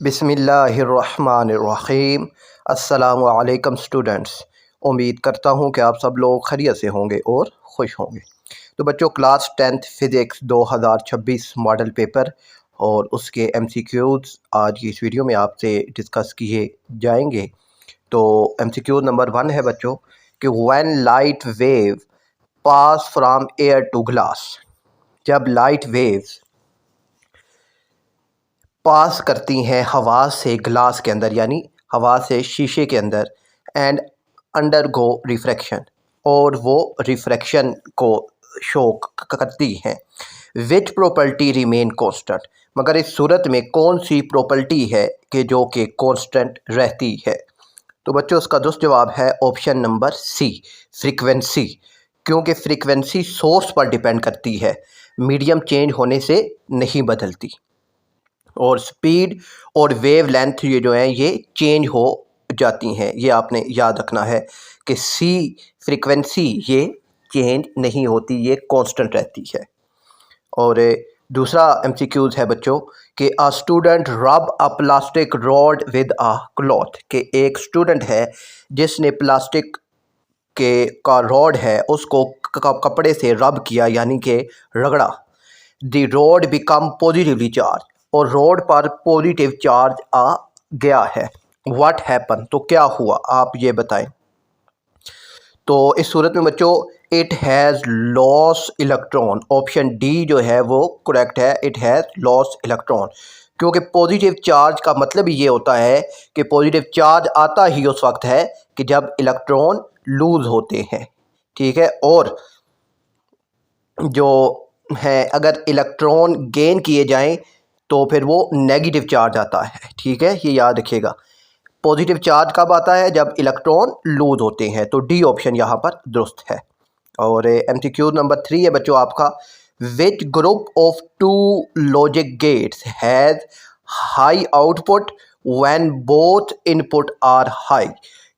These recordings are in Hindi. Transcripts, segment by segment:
बिस्मिल्लाहिर्रहमानिर्रहीम। अस्सलामु अलैकुम स्टूडेंट्स। उम्मीद करता हूँ कि आप सब लोग खैरियत से होंगे और खुश होंगे। तो बच्चों, class 10th physics 2026 model paper और उसके MCQs आज की इस वीडियो में आपसे डिस्कस किए जाएंगे। तो MCQ नंबर 1 है बच्चों कि when light wave pass from air to glass, जब लाइट वेव्स पास करती हैं हवा से ग्लास के अंदर, यानी हवा से शीशे के अंदर, एंड अंडर गो रिफ्रैक्शन, और वो रिफ्रैक्शन को शो करती हैं, विच प्रॉपर्टी रिमेन कांस्टेंट, मगर इस सूरत में कौन सी प्रॉपर्टी है कि जो कि कांस्टेंट रहती है। तो बच्चों, उसका दुरुस्त जवाब है ऑप्शन नंबर सी, फ्रीक्वेंसी, क्योंकि फ्रीक्वेंसी सोर्स पर डिपेंड करती है, मीडियम चेंज होने से नहीं बदलती, और स्पीड और वेव लेंथ ये जो है ये चेंज हो जाती हैं। ये आपने याद रखना है कि सी फ्रीक्वेंसी ये चेंज नहीं होती, ये कांस्टेंट रहती है। और दूसरा MCQs है बच्चों कि अ स्टूडेंट रब अ plastic rod with a cloth, कि एक स्टूडेंट है जिसने प्लास्टिक के का रॉड है उसको कपड़े से रब किया, यानी कि रगड़ा। The rod become positively charge, और रोड पर पॉजिटिव चार्ज आ गया है। व्हाट हैपन, तो क्या हुआ, आप ये बताएं। तो इस सूरत में बच्चों it has loss electron, option D जो है वो करेक्ट है, इट हैज़ लॉस इलेक्ट्रॉन, क्योंकि पॉजिटिव चार्ज का मतलब ये होता है कि पॉजिटिव चार्ज आता ही उस वक्त है कि जब इलेक्ट्रॉन लूज़ होते हैं, ठीक है। और जो है अगर इलेक्ट्रॉन गेन किए जाएं तो फिर वो नेगेटिव चार्ज आता है, ठीक है, ये याद रखिएगा। पॉजिटिव चार्ज कब आता है, जब इलेक्ट्रॉन लूज होते हैं। तो डी ऑप्शन यहाँ पर दुरुस्त है। और MCQ नंबर 3 है बच्चों आपका, which group of two logic gates has high output when both input are high,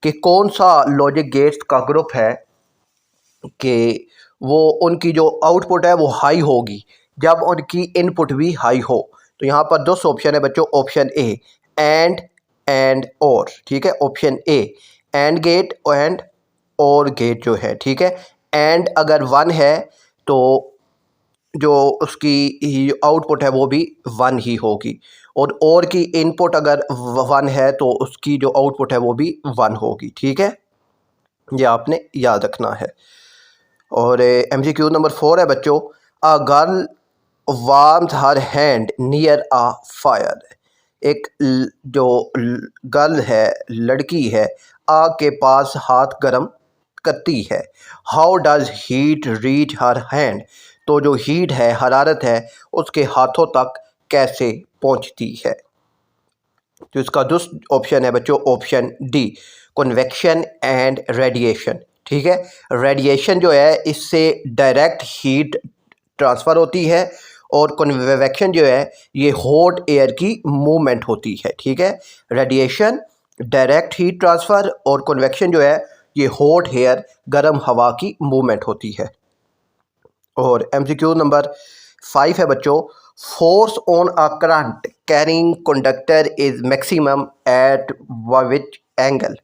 कि कौन सा लॉजिक गेट्स का ग्रुप है कि वो उनकी जो आउटपुट है वो हाई होगी जब उनकी इनपुट भी हाई हो। तो यहाँ पर दो ऑप्शन है बच्चों, ऑप्शन ए एंड और, ठीक है, option A and gate and और गेट जो है, ठीक है। एंड अगर 1 है तो जो उसकी आउटपुट है वो भी 1 ही होगी, और की इनपुट अगर 1 है तो उसकी जो आउटपुट है वो भी 1 होगी, ठीक है, ये आपने याद रखना है। और MCQ नंबर 4 है बच्चों, a girl warms her hand near a fire, एक जो गर्ल है, लड़की है, आग के पास हाथ गर्म करती है। How does heat reach her hand, तो जो हीट है, हरारत है, उसके हाथों तक कैसे पहुंचती है। तो इसका दूसरा ऑप्शन है बच्चों option D, convection and radiation, ठीक है। रेडिएशन जो है इससे डायरेक्ट हीट ट्रांसफ़र होती है, और कन्वेक्शन जो है ये हॉट एयर की मूवमेंट होती है, ठीक है। रेडिएशन डायरेक्ट हीट ट्रांसफ़र, और कन्वेक्शन जो है ये हॉट एयर गर्म हवा की मूवमेंट होती है। और MCQ नंबर 5 है बच्चों, force on a current carrying conductor is maximum at which angle,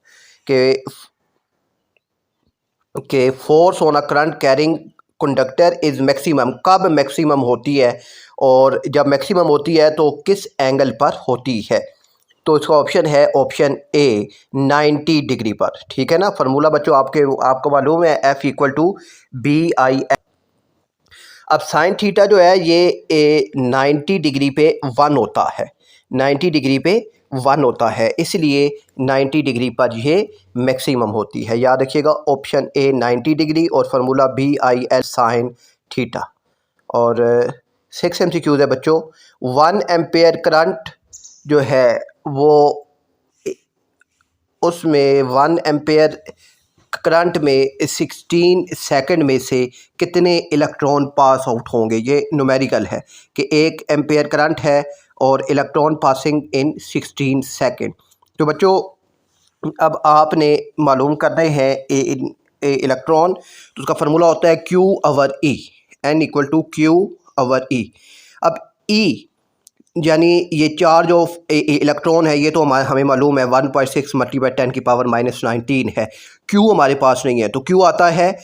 के force on a current carrying conductor is maximum, कब मैक्सिमम होती है, और जब मैक्सिमम होती है तो किस एंगल पर होती है। तो इसका ऑप्शन है ऑप्शन ए 90 डिग्री पर, ठीक है ना। फार्मूला बच्चों आपको मालूम है, F=BI। अब साइन थीटा जो है ये 90 डिग्री पे 1 होता है, 90 डिग्री पे 1 होता है, इसलिए 90 डिग्री पर ये मैक्सिमम होती है। याद रखिएगा ऑप्शन ए 90 डिग्री और फार्मूला BIL साइन थीटा। और 6 MCQs है बच्चों, 1 एम्पेयर करंट जो है वो उसमें 1 एम्पेयर करंट में 16 सेकंड में से कितने इलेक्ट्रॉन पास आउट होंगे। ये न्यूमेरिकल है कि 1 एम्पेयर करंट है और इलेक्ट्रॉन पासिंग इन 16 सेकंड। तो बच्चों अब आपने मालूम करना है इलेक्ट्रॉन, तो उसका फार्मूला होता है Q/E, N = Q/E। अब E यानी ये चार्ज ऑफ इलेक्ट्रॉन है, ये तो हमें मालूम है 1.6 मल्टीप्लाई 10 की पावर -19 है। क्यू हमारे पास नहीं है, तो क्यू आता है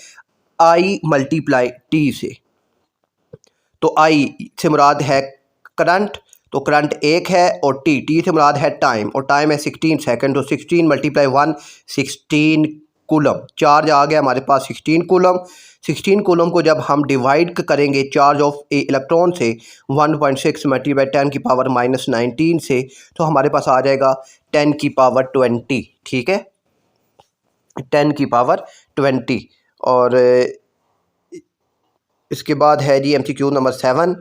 आई मल्टीप्लाई टी से। तो आई से मुराद है करंट, तो करंट 1 है, और टी से मुराद है टाइम, और टाइम है 16 सेकंड। तो 16 मल्टीप्लाई 1 16 कूलम। चार्ज आ गया हमारे पास 16 कूलम। 16 कूलम को जब हम डिवाइड करेंगे चार्ज ऑफ इलेक्ट्रॉन से 1.6 मल्टीप्लाई 10 की पावर -19 से, तो हमारे पास आ जाएगा 10 की पावर 20। ठीक है, 10 की पावर 20। और इसके बाद है जी MCQ number 7,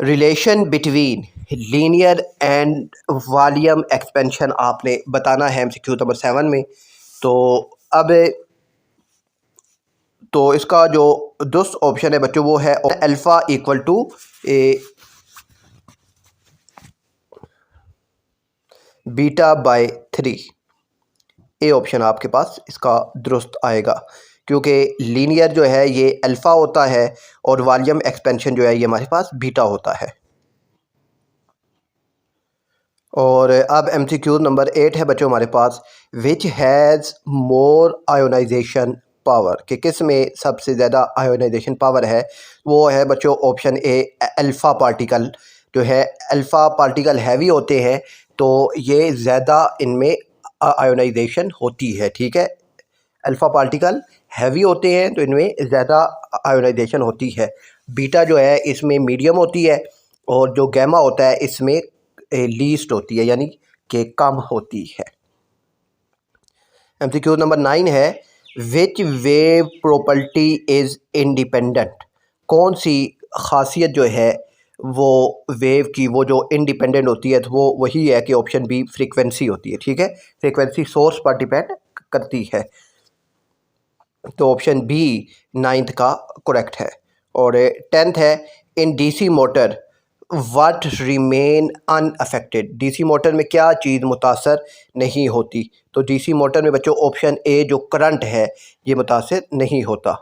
relation between linear and volume expansion आपने बताना है MCQ नंबर 7 में। तो अब इसका जो दुरुस्त ऑप्शन है बच्चों वो है alpha equal to beta by 3। A option आपके पास इसका दुरुस्त आएगा, क्योंकि लीनियर जो है ये अल्फ़ा होता है और वॉल्यूम एक्सपेंशन जो है ये हमारे पास बीटा होता है। और अब MCQ नंबर 8 है बच्चों हमारे पास, which has more ionization power, कि किस में सबसे ज़्यादा आयोनाइजेशन पावर है। वो है बच्चों ऑप्शन ए अल्फ़ा पार्टिकल। जो है अल्फ़ा पार्टिकल हैवी होते हैं, तो ये ज़्यादा इनमें आयोनाइजेशन होती है। ठीक है, अल्फ़ा पार्टिकल हैवी होते हैं तो इनमें ज़्यादा आयोनाइजेशन होती है। बीटा जो है इसमें मीडियम होती है, और जो गैमा होता है इसमें लीस्ट होती है, यानी कि कम होती है। MCQ नंबर 9 है, विच वेव प्रॉपर्टी इज़ इंडिपेंडेंट, कौन सी खासियत जो है वो वेव की वो जो इंडिपेंडेंट होती है, तो वो वही है कि ऑप्शन बी फ्रीक्वेंसी होती है। ठीक है, फ्रीक्वेंसी सोर्स पर डिपेंड करती है, तो ऑप्शन बी 9th का करेक्ट है। और 10th है, इन DC motor what remain unaffected, DC motor में क्या चीज़ मुतासर नहीं होती। तो DC मोटर में बच्चों ऑप्शन ए जो करंट है ये मुतासर नहीं होता।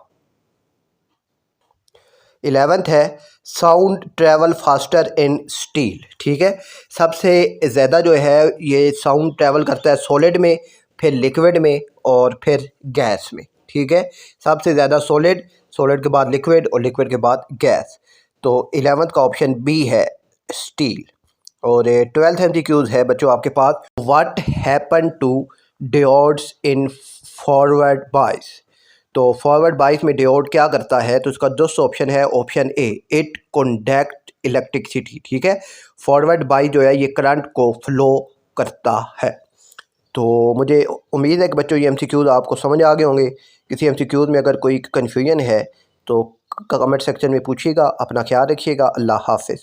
11th है, sound travel faster in steel. ठीक है, सबसे ज़्यादा जो है ये साउंड ट्रैवल करता है सॉलिड में, फिर लिक्विड में, और फिर गैस में। ठीक है, सबसे ज़्यादा सॉलिड, सॉलिड के बाद लिक्विड, और लिक्विड के बाद गैस। तो 11th का ऑप्शन बी है स्टील। और 12th MCQs है बच्चों आपके पास, what happen to diodes in forward bias. तो फॉरवर्ड बायस में डायोड क्या करता है, तो इसका दुरुस्त ऑप्शन है option A, it conduct electricity. ठीक है, फॉरवर्ड बायस जो है ये करंट को फ्लो करता है। तो मुझे उम्मीद है कि बच्चों ये MCQs आपको समझ आ गए होंगे। किसी MCQs में अगर कोई कन्फ्यूजन है तो कमेंट सेक्शन में पूछिएगा। अपना ख्याल रखिएगा। अल्लाह हाफिज़।